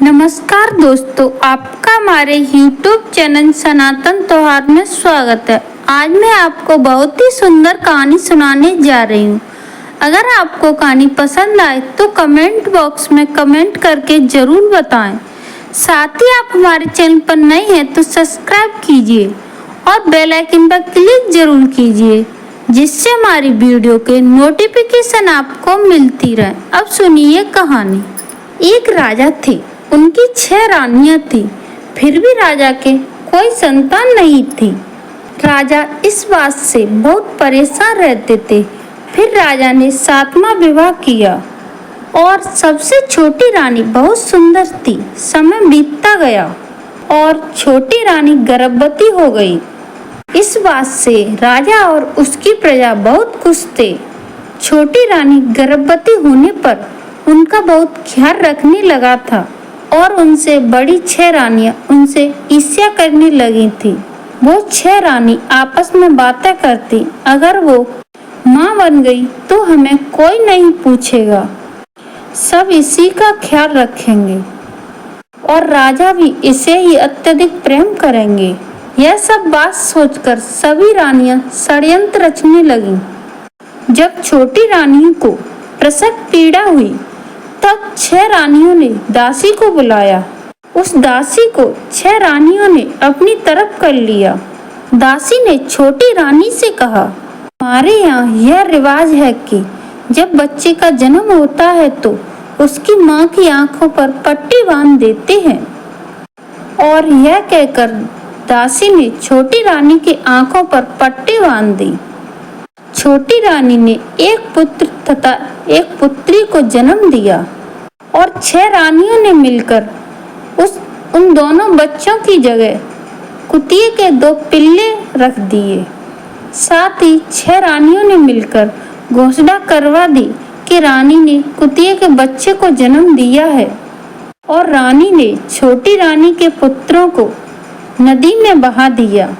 नमस्कार दोस्तों, आपका हमारे YouTube चैनल सनातन त्योहार में स्वागत है। आज मैं आपको बहुत ही सुंदर कहानी सुनाने जा रही हूँ। अगर आपको कहानी पसंद आए तो कमेंट बॉक्स में कमेंट करके जरूर बताएं। साथ ही आप हमारे चैनल पर नए हैं तो सब्सक्राइब कीजिए और बेल आइकन पर क्लिक जरूर कीजिए, जिससे हमारी वीडियो के नोटिफिकेशन आपको मिलती रहे। अब सुनिए कहानी। एक राजा थे, उनकी 6 रानियां थी, फिर भी राजा के कोई संतान नहीं थी। राजा इस बात से बहुत परेशान रहते थे। फिर राजा ने 7वां विवाह किया और सबसे छोटी रानी बहुत सुंदर थी। समय बीतता गया और छोटी रानी गर्भवती हो गई। इस बात से राजा और उसकी प्रजा बहुत खुश थे। छोटी रानी गर्भवती होने पर उनका बहुत ख्याल रखने लगा था और उनसे बड़ी 6 रानियां उनसे ईर्ष्या करने लगी थी। वो 6 रानी आपस में बातें करती, अगर वो माँ बन गई तो हमें कोई नहीं पूछेगा, सब इसी का ख्याल रखेंगे और राजा भी इसे ही अत्यधिक प्रेम करेंगे। यह सब बात सोचकर सभी रानियां षड्यंत्र रचने लगीं। जब छोटी रानी को प्रसव पीड़ा हुई तब 6 रानियों ने दासी को बुलाया। उस दासी को 6 रानियों ने अपनी तरफ कर लिया। दासी ने छोटी रानी से कहा, हमारे यहाँ यह रिवाज है कि जब बच्चे का जन्म होता है तो उसकी माँ की आंखों पर पट्टी बांध देते हैं। और यह कहकर दासी ने छोटी रानी की आंखों पर पट्टी बांध दी। छोटी रानी ने एक पुत्र तथा एक पुत्री को जन्म दिया और 6 रानियों ने मिलकर उन दोनों बच्चों की जगह कुतिए के 2 पिल्ले रख दिए। साथ ही 6 रानियों ने मिलकर घोषणा करवा दी कि रानी ने कुतिए के बच्चे को जन्म दिया है और रानी ने छोटी रानी के पुत्रों को नदी में बहा दिया।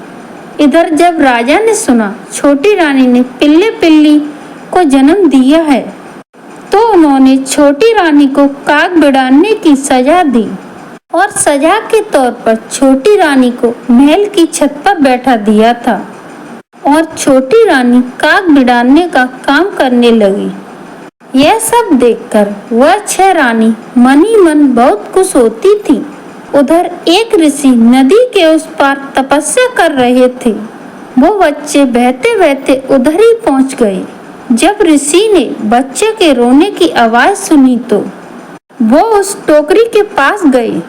इधर जब राजा ने सुना छोटी रानी ने पिल्ले पिल्ली को जन्म दिया है तो उन्होंने छोटी रानी को काग बिड़ाने की सजा दी और सजा के तौर पर छोटी रानी को महल की छत पर बैठा दिया था और छोटी रानी काग बिड़ाने का काम करने लगी। यह सब देखकर वह 6 रानी मन ही मन बहुत खुश होती थी। उधर एक ऋषि नदी के उस पार तपस्या कर रहे थे। वो बच्चे बहते बहते उधर ही पहुंच गए। जब ऋषि ने बच्चे के रोने की आवाज सुनी तो वो उस टोकरी के पास गए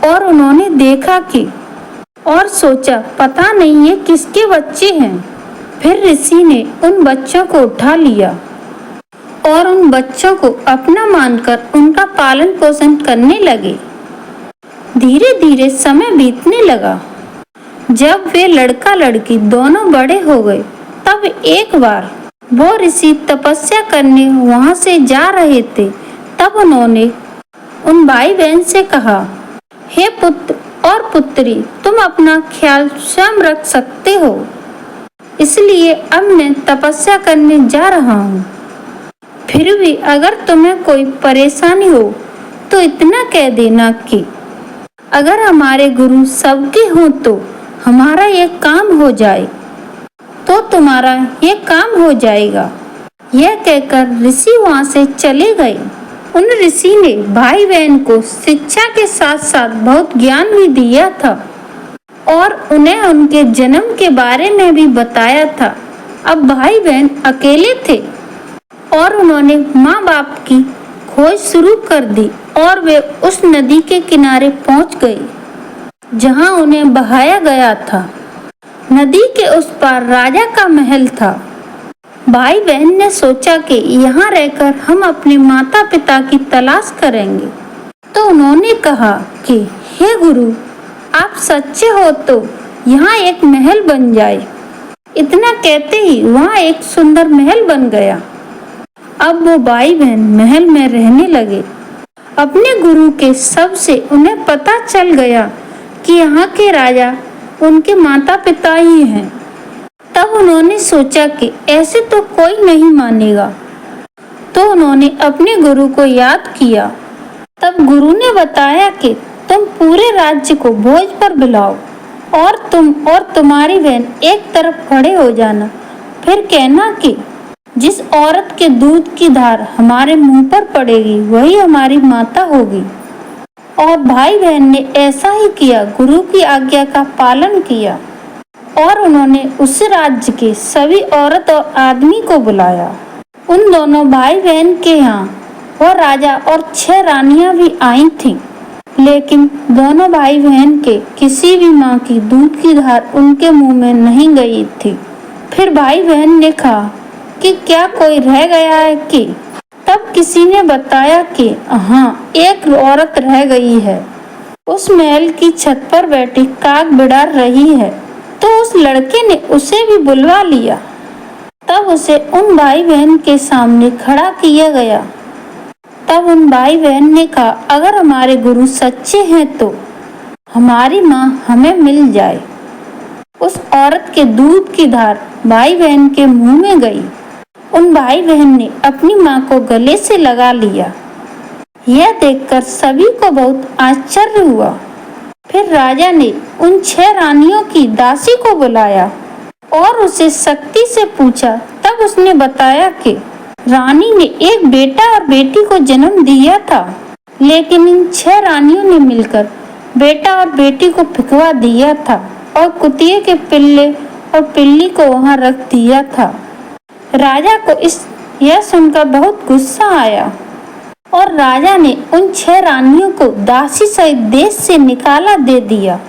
और उन्होंने देखा कि और सोचा, पता नहीं ये किसके बच्चे हैं। फिर ऋषि ने उन बच्चों को उठा लिया और उन बच्चों को अपना मानकर उनका पालन पोषण करने लगे। धीरे धीरे समय बीतने लगा। जब वे लड़का लड़की दोनों बड़े हो गए तब एक बार वो ऋषि तपस्या करने वहां से जा रहे थे। तब उन्होंने उन भाई बहन से कहा, हे पुत्र और पुत्री, तुम अपना ख्याल स्वयं रख सकते हो, इसलिए अब मैं तपस्या करने जा रहा हूँ। फिर भी अगर तुम्हें कोई परेशानी हो तो इतना कह देना कि अगर हमारे गुरु सबके हों तो हमारा ये काम हो जाए, तो तुम्हारा ये काम हो जाएगा। यह कहकर ऋषि वहां से चले गए। उन ऋषि ने भाई बहन को शिक्षा के साथ साथ बहुत ज्ञान भी दिया था और उन्हें उनके जन्म के बारे में भी बताया था। अब भाई बहन अकेले थे और उन्होंने माँ बाप की खोज शुरू कर दी और वे उस नदी के किनारे पहुंच गए जहां उन्हें बहाया गया था। नदी के उस पार राजा का महल था। भाई बहन ने सोचा कि यहाँ रहकर हम अपने माता पिता की तलाश करेंगे। तो उन्होंने कहा कि हे गुरु, आप सच्चे हो तो यहाँ एक महल बन जाए। इतना कहते ही वहाँ एक सुंदर महल बन गया। अब वो भाई बहन महल में रहने लगे। अपने गुरु के शब्द से उन्हें पता चल गया कि यहाँ के राजा उनके माता पिता ही हैं। तब उन्होंने सोचा कि ऐसे तो कोई नहीं मानेगा। तो उन्होंने अपने गुरु को याद किया। तब तब गुरु ने बताया कि तुम पूरे राज्य को भोज पर बुलाओ और तुम और तुम्हारी बहन एक तरफ खड़े हो जाना। फिर कहना कि जिस औरत के दूध की धार हमारे मुंह पर पड़ेगी वही हमारी माता होगी। और भाई बहन ने ऐसा ही किया, गुरु की आज्ञा का पालन किया और उन्होंने उस राज्य के सभी औरत और आदमी को बुलाया। उन दोनों भाई बहन के यहाँ वो राजा और 6 रानियां भी आई थीं, लेकिन दोनों भाई बहन के किसी भी माँ की दूध की धार उनके मुंह में नहीं गई थी। फिर भाई बहन ने कहा कि क्या कोई रह गया है कि? तब किसी ने बताया कि हाँ, एक औरत रह गई है। उस महल की छत पर बैठी काग बिड़ार रही है। तो उस लड़के ने उसे भी बुलवा लिया। तब उसे उन भाई बहन के सामने खड़ा किया गया। तब उन भाई बहन ने कहा, अगर हमारे गुरु सच्चे हैं तो हमारी माँ हमें मिल जाए। उस औरत के दूध की धार भाई बहन के मुंह में गई। उन भाई बहन ने अपनी माँ को गले से लगा लिया। यह देखकर सभी को बहुत आश्चर्य हुआ। फिर राजा ने उन 6 रानियों की दासी को बुलाया और उसे सख्ती से पूछा। तब उसने बताया कि रानी ने एक बेटा और बेटी को जन्म दिया था, लेकिन इन 6 रानियों ने मिलकर बेटा और बेटी को फेंकवा दिया था और कुतिए के पिल्ले और पिल्ली को वहां रख दिया था। राजा को यह सुनकर बहुत गुस्सा आया और राजा ने उन 6 रानियों को दासी सहित देश से निकाला दे दिया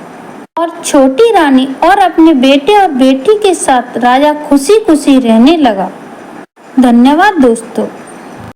और छोटी रानी और अपने बेटे और बेटी के साथ राजा खुशी खुशी रहने लगा। धन्यवाद दोस्तों।